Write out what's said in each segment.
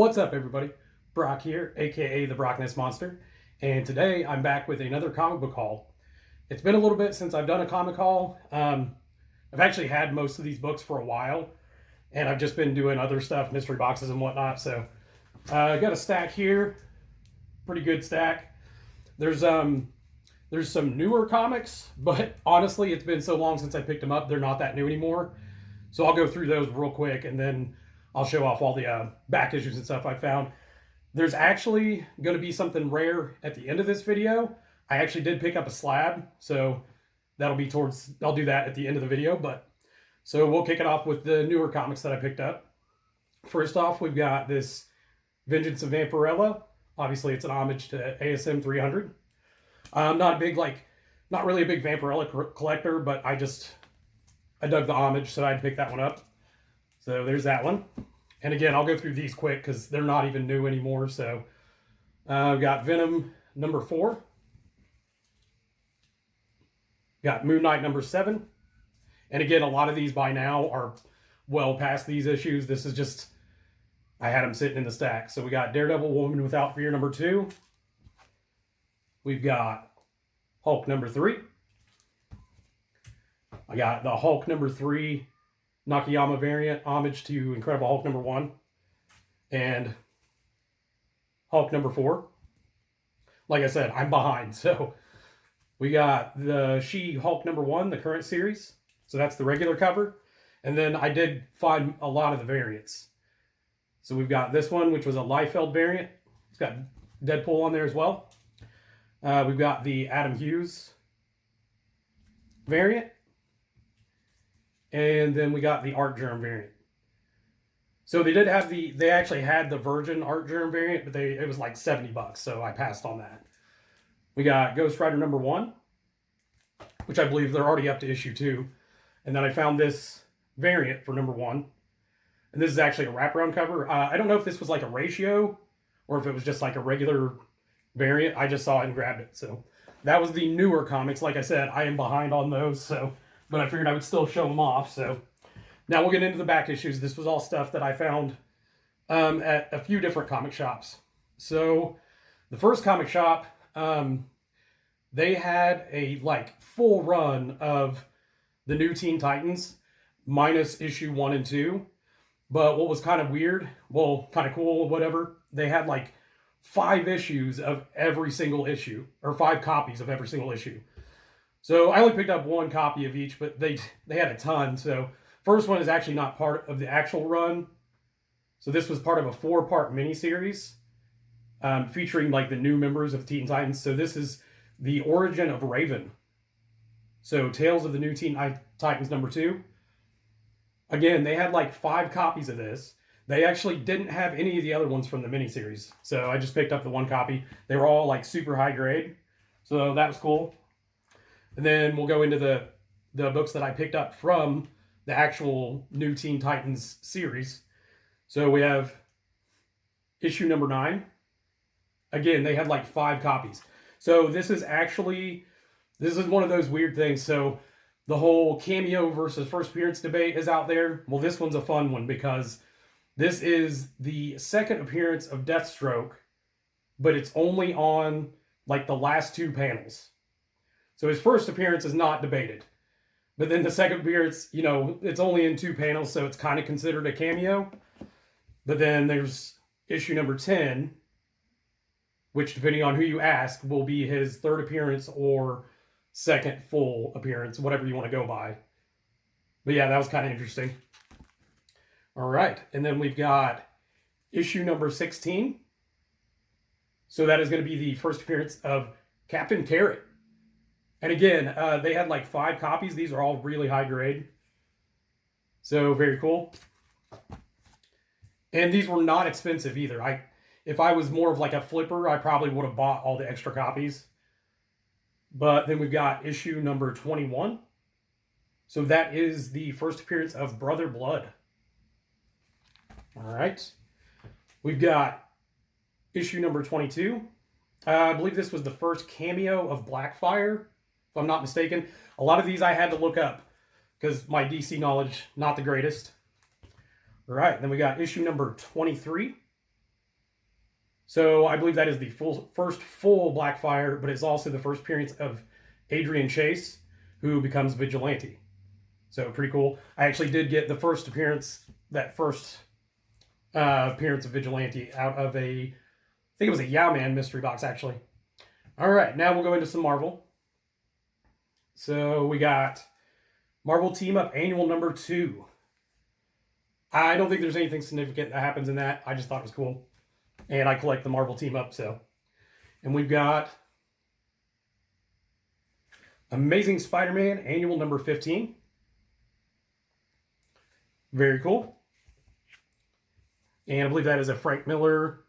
What's up, everybody? Brock here, aka the Brockness Monster, and today I'm back with another comic book haul. It's been a little bit since I've done a comic haul. I've actually had most of these books for a while, and I've just been doing other stuff, mystery boxes and whatnot. So I got a stack here, pretty good stack. There's some newer comics, but honestly, it's been so long since I picked them up, they're not that new anymore. So I'll go through those real quick, and then I'll show off all the back issues and stuff I found. There's actually going to be something rare at the end of this video. I actually did pick up a slab, so that'll be I'll do that at the end of the video. So we'll kick it off with the newer comics that I picked up. First off, we've got this Vengeance of Vampirella. Obviously, it's an homage to ASM 300. I'm not really a big Vampirella collector, but I dug the homage, so I had to pick that one up. So there's that one. And again, I'll go through these quick because they're not even new anymore. So I've got Venom number 4. Got Moon Knight number 7. And again, a lot of these by now are well past these issues. This is just, I had them sitting in the stack. So we got Daredevil Woman Without Fear number 2. We've got Hulk number 3. I got the Hulk number 3 Nakayama variant, homage to Incredible Hulk number 1, and Hulk number 4. Like I said, I'm behind, so we got the She-Hulk number 1, the current series, so that's the regular cover, and then I did find a lot of the variants. So we've got this one, which was a Liefeld variant. It's got Deadpool on there as well. We've got the Adam Hughes variant. And then we got the Art Germ variant. So they actually had the Virgin Art Germ variant, but it was like $70, so I passed on that. We got Ghost Rider number 1, which I believe they're already up to issue 2. And then I found this variant for number 1. And this is actually a wraparound cover. I don't know if this was like a ratio or if it was just like a regular variant. I just saw it and grabbed it. So that was the newer comics. Like I said, I am behind on those, but I figured I would still show them off. So now we'll get into the back issues. This was all stuff that I found at a few different comic shops. So the first comic shop, they had a full run of the new Teen Titans minus issue 1 and 2. But what was kind of weird, kind of cool, whatever, they had 5 issues of every single issue, or 5 copies of every single issue. So I only picked up 1 copy of each, but they had a ton. So first one is actually not part of the actual run. So this was part of a 4-part miniseries featuring the new members of Teen Titans. So this is the origin of Raven. So Tales of the New Teen Titans number 2. Again, they had 5 copies of this. They actually didn't have any of the other ones from the miniseries. So I just picked up the 1 copy. They were all super high grade. So that was cool. And then we'll go into the books that I picked up from the actual New Teen Titans series. So we have issue number 9. Again, they had 5 copies. So this is one of those weird things. So the whole cameo versus first appearance debate is out there. Well, this one's a fun one because this is the second appearance of Deathstroke, but it's only on the last 2 panels. So his first appearance is not debated. But then the second appearance, it's only in 2 panels, so it's kind of considered a cameo. But then there's issue number 10, which, depending on who you ask, will be his 3rd appearance or 2nd full appearance, whatever you want to go by. But yeah, that was kind of interesting. All right, and then we've got issue number 16. So that is going to be the first appearance of Captain Carrot. And again, they had 5 copies. These are all really high grade. So very cool. And these were not expensive either. If I was more of a flipper, I probably would have bought all the extra copies. But then we've got issue number 21. So that is the first appearance of Brother Blood. All right. We've got issue number 22. I believe this was the first cameo of Blackfire, if I'm not mistaken. A lot of these I had to look up because my DC knowledge, not the greatest. All right, then we got issue number 23. So I believe that is the first full Blackfire, but it's also the first appearance of Adrian Chase, who becomes Vigilante. So pretty cool. I actually did get the first appearance, appearance of Vigilante out of I think it was a Yeah Man mystery box, actually. All right, now we'll go into some Marvel. So we got Marvel Team Up Annual number 2. I don't think there's anything significant that happens in that. I just thought it was cool. And I collect the Marvel Team Up, so. And we've got Amazing Spider-Man Annual number 15. Very cool. And I believe that is a Frank Miller.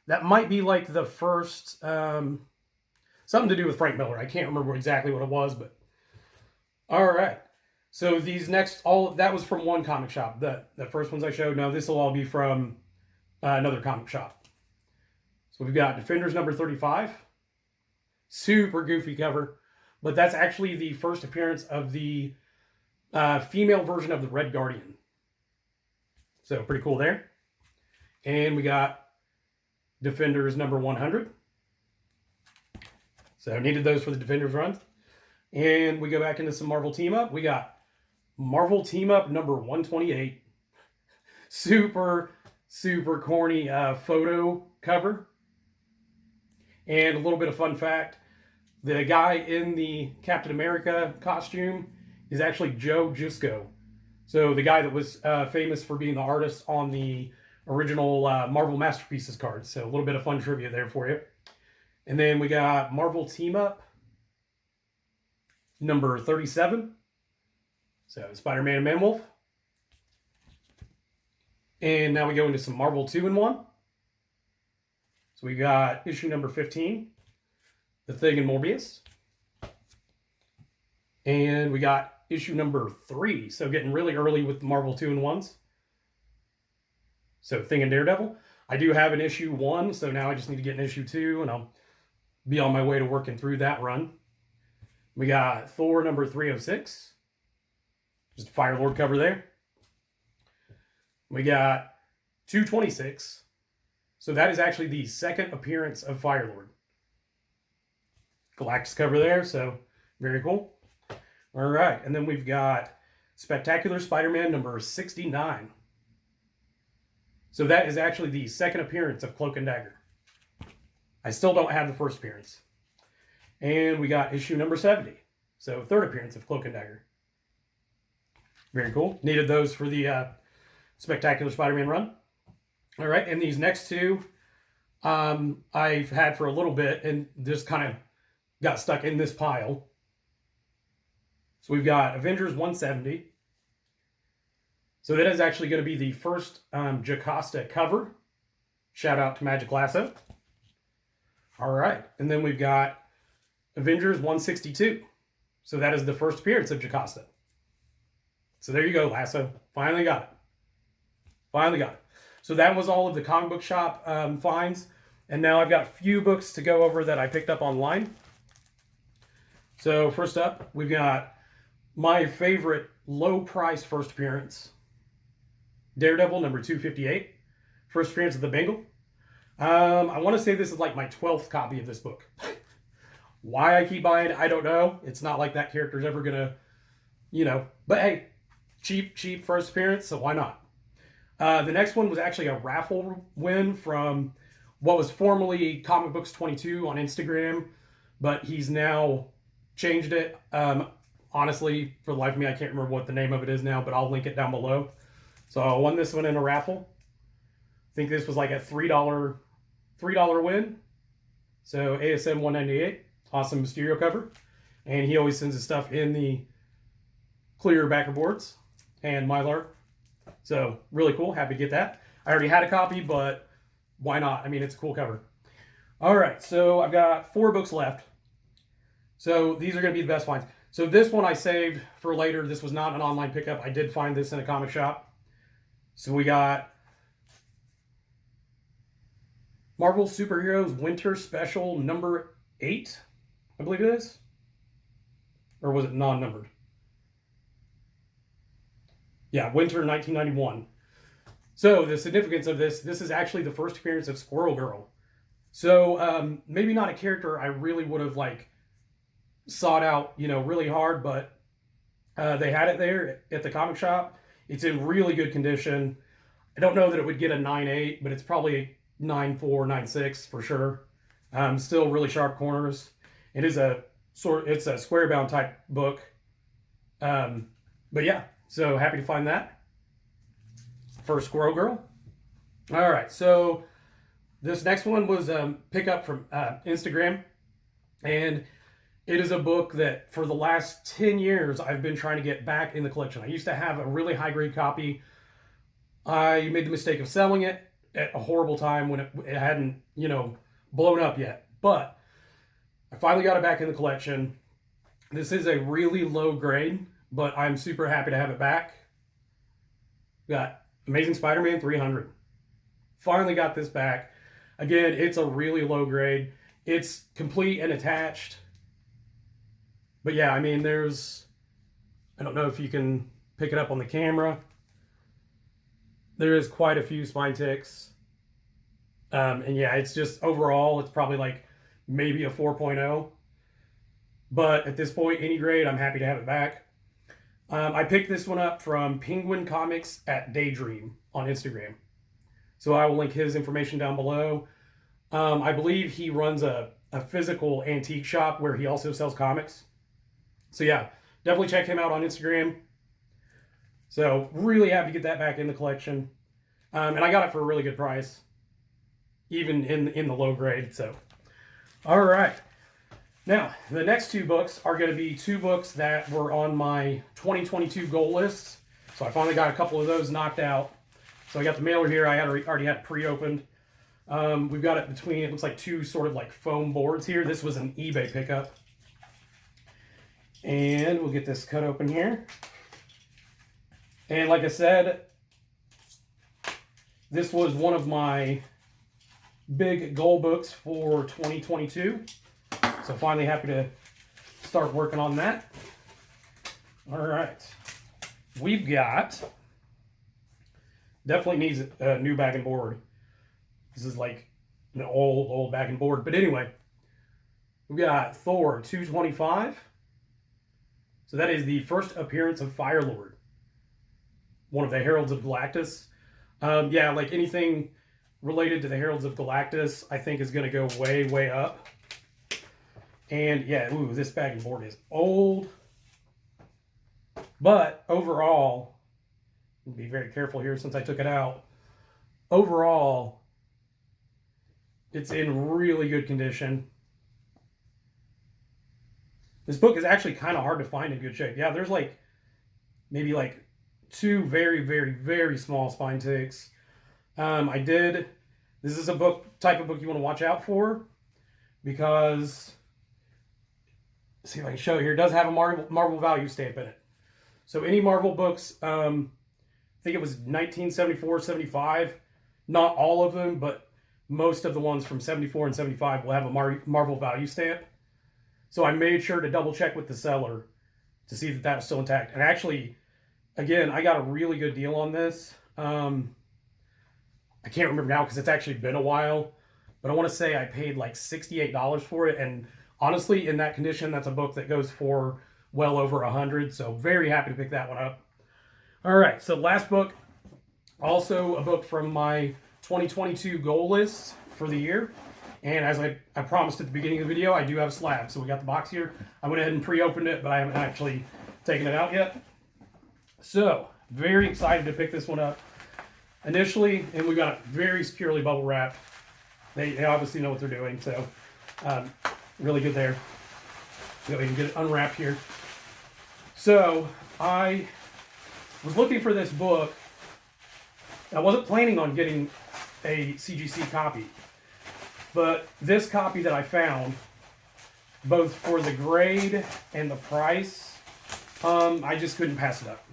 That might be like the first, something to do with Frank Miller. I can't remember exactly what it was, but. All right. So these next, that was from one comic shop. The first ones I showed, no, this will all be from another comic shop. So we've got Defenders number 35. Super goofy cover. But that's actually the first appearance of the female version of the Red Guardian. So pretty cool there. And we got Defenders number 100. So needed those for the Defenders runs. And we go back into some Marvel Team Up. We got Marvel Team Up number 128. Super, super corny photo cover. And a little bit of fun fact. The guy in the Captain America costume is actually Joe Jusko. So the guy that was famous for being the artist on the original Marvel Masterpieces cards. So a little bit of fun trivia there for you. And then we got Marvel Team Up number 37. So Spider-Man and Man-Wolf. And now we go into some Marvel 2-in-1. So we got issue number 15. The Thing and Morbius. And we got issue number 3. So getting really early with the Marvel 2-in-1s. So Thing and Daredevil. I do have an issue 1, so now I just need to get an issue 2, and I'll be on my way to working through that run. We got Thor number 306. Just a Firelord cover there. We got 226. So that is actually the second appearance of Firelord. Galactus cover there, so very cool. All right, and then we've got Spectacular Spider-Man number 69. So that is actually the second appearance of Cloak and Dagger. I still don't have the first appearance. And we got issue number 70. So third appearance of Cloak and Dagger. Very cool. Needed those for the Spectacular Spider-Man run. All right, and these next two I've had for a little bit and just kind of got stuck in this pile. So we've got Avengers 170. So that is actually going to be the first Jocasta cover. Shout out to Magic Lasso. All right, and then we've got Avengers 162. So that is the first appearance of Jocasta. So there you go, Lasso. Finally got it. Finally got it. So that was all of the comic book shop finds. And now I've got a few books to go over that I picked up online. So first up, we've got my favorite low price first appearance. Daredevil number 258. First appearance of the Bengal. I want to say this is like my 12th copy of this book. Why I keep buying it, I don't know. It's not like that character's ever going to, But hey, cheap first appearance, so why not? The next one was actually a raffle win from what was formerly Comic Books 22 on Instagram, but he's now changed it. Honestly, for the life of me, I can't remember what the name of it is now, but I'll link it down below. So I won this one in a raffle. I think this was like a $3 win. So ASM 198, awesome Mysterio cover. And he always sends his stuff in the clear backer boards and Mylar. So really cool, happy to get that. I already had a copy, but why not? I mean, it's a cool cover. All right, so I've got 4 books left. So these are going to be the best finds. So this one I saved for later. This was not an online pickup. I did find this in a comic shop. So we got Marvel Superheroes Winter Special number 8, I believe it is. Or was it non-numbered? Yeah, Winter 1991. So the significance of this is actually the first appearance of Squirrel Girl. So maybe not a character I really would have like sought out, you know, really hard, but they had it there at the comic shop. It's in really good condition. I don't know that it would get a 9.8, but it's probably 9.4, 9.6 for sure. Still really sharp corners. It is it's a square bound type book. But yeah, so happy to find that for Squirrel Girl. All right, so this next one was pick up from Instagram, and it is a book that for the last 10 years I've been trying to get back in the collection. I used to have a really high grade copy. I made the mistake of selling it at a horrible time when it hadn't, you know, blown up yet. But I finally got it back in the collection. This is a really low grade, but I'm super happy to have it back. Got Amazing Spider-Man 300. Finally got this back. Again, it's a really low grade. It's complete and attached. But yeah, I mean, I don't know if you can pick it up on the camera. There is quite a few spine ticks. And yeah, it's just overall, it's probably like maybe a 4.0. But at this point, any grade, I'm happy to have it back. I picked this one up from PenguinComicsAtDaydream on Instagram. So I will link his information down below. I believe he runs a physical antique shop where he also sells comics. So yeah, definitely check him out on Instagram. So really happy to get that back in the collection. And I got it for a really good price, even in the low grade. So, all right. Now, the next two books are going to be two books that were on my 2022 goal list. So I finally got a couple of those knocked out. So I got the mailer here. I already had it pre-opened. We've got it between, it looks like two sort of like foam boards here. This was an eBay pickup. And we'll get this cut open here. And like I said, this was one of my big goal books for 2022. So finally happy to start working on that. All right. We've got, definitely needs a new bag and board. This is like an old bag and board. But anyway, we've got Thor 225. So that is the first appearance of Firelord, one of the Heralds of Galactus. Yeah, like anything related to the Heralds of Galactus, I think is going to go way, way up. And yeah, ooh, this bag and board is old. But overall, I'll be very careful here since I took it out. Overall, it's in really good condition. This book is actually kind of hard to find in good shape. Yeah, there's like maybe like two very, very, very small spine ticks. This is a type of book you want to watch out for because, let's see if I can show it here. It does have a Marvel value stamp in it. So any Marvel books, I think it was 1974, 75, not all of them, but most of the ones from 74 and 75 will have a Marvel value stamp. So I made sure to double check with the seller to see that was still intact. And actually, again, I got a really good deal on this. I can't remember now because it's actually been a while, but I want to say I paid like $68 for it. And honestly, in that condition, that's a book that goes for well over $100. So very happy to pick that one up. All right, so last book, also a book from my 2022 goal list for the year. And as I promised at the beginning of the video, I do have a slab. So we got the box here. I went ahead and pre-opened it, but I haven't actually taken it out yet. So very excited to pick this one up. Initially, and we got it very securely bubble wrapped. They obviously know what they're doing, so really good there. So we can get it unwrapped here. So I was looking for this book. I wasn't planning on getting a CGC copy, but this copy that I found, both for the grade and the price, I just couldn't pass it up.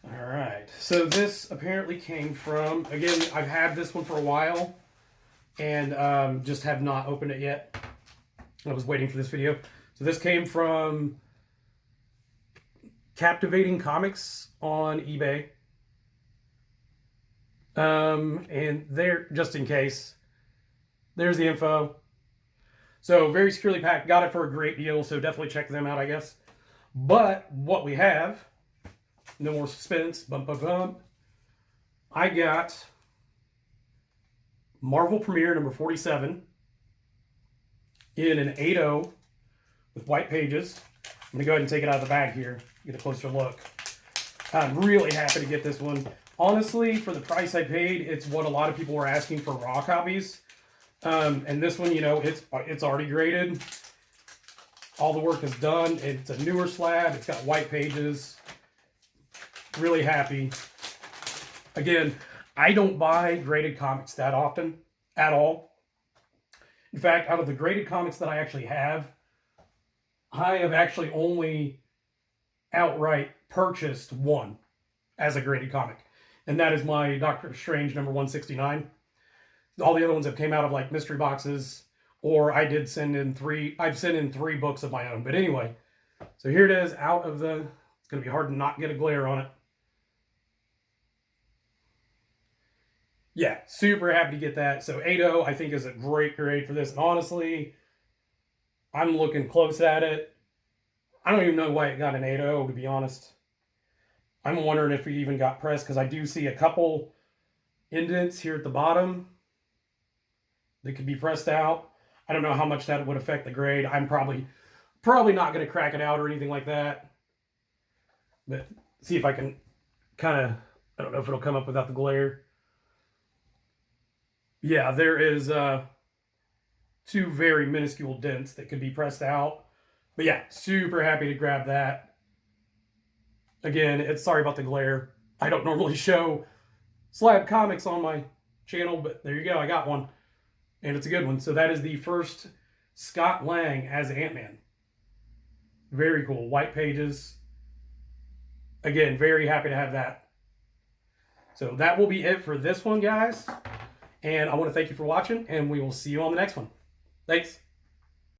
All right, so this apparently came from, again, I've had this one for a while and just have not opened it yet. I was waiting for this video. So this came from Captivating Comics on eBay. And they're, just in case, There's the info. So very securely packed. Got it for a great deal, so definitely check them out, I guess. But what we have, no more suspense, bump, bump, bump. I got Marvel Premiere number 47 in an 8.0 with white pages. I'm going to go ahead and take it out of the bag here, get a closer look. I'm really happy to get this one. Honestly, for the price I paid, it's what a lot of people were asking for raw copies. And this one, you know, it's already graded. All the work is done. It's a newer slab. It's got white pages. Really happy. Again, I don't buy graded comics that often at all. In fact, out of the graded comics that I actually have, I have actually only outright purchased one as a graded comic. And that is my Doctor Strange number 169. All the other ones have came out of like mystery boxes, or I did send in I've sent in 3 books of my own. But anyway, so here it is out of the, it's going to be hard to not get a glare on it. Yeah, super happy to get that. So 8.0 I think is a great grade for this. And honestly, I'm looking close at it. I don't even know why it got an 8.0, to be honest. I'm wondering if it even got pressed, because I do see a couple indents here at the bottom that could be pressed out. I don't know how much that would affect the grade. I'm probably not going to crack it out or anything like that. But see if I can kind of, I don't know if it'll come up without the glare. Yeah, there is 2 very minuscule dents that could be pressed out. But yeah, super happy to grab that. Again, it's sorry about the glare. I don't normally show slab comics on my channel, but there you go, I got one. And it's a good one. So that is the first Scott Lang as Ant-Man. Very cool. White pages. Again, very happy to have that. So that will be it for this one, guys. And I want to thank you for watching, and we will see you on the next one. Thanks.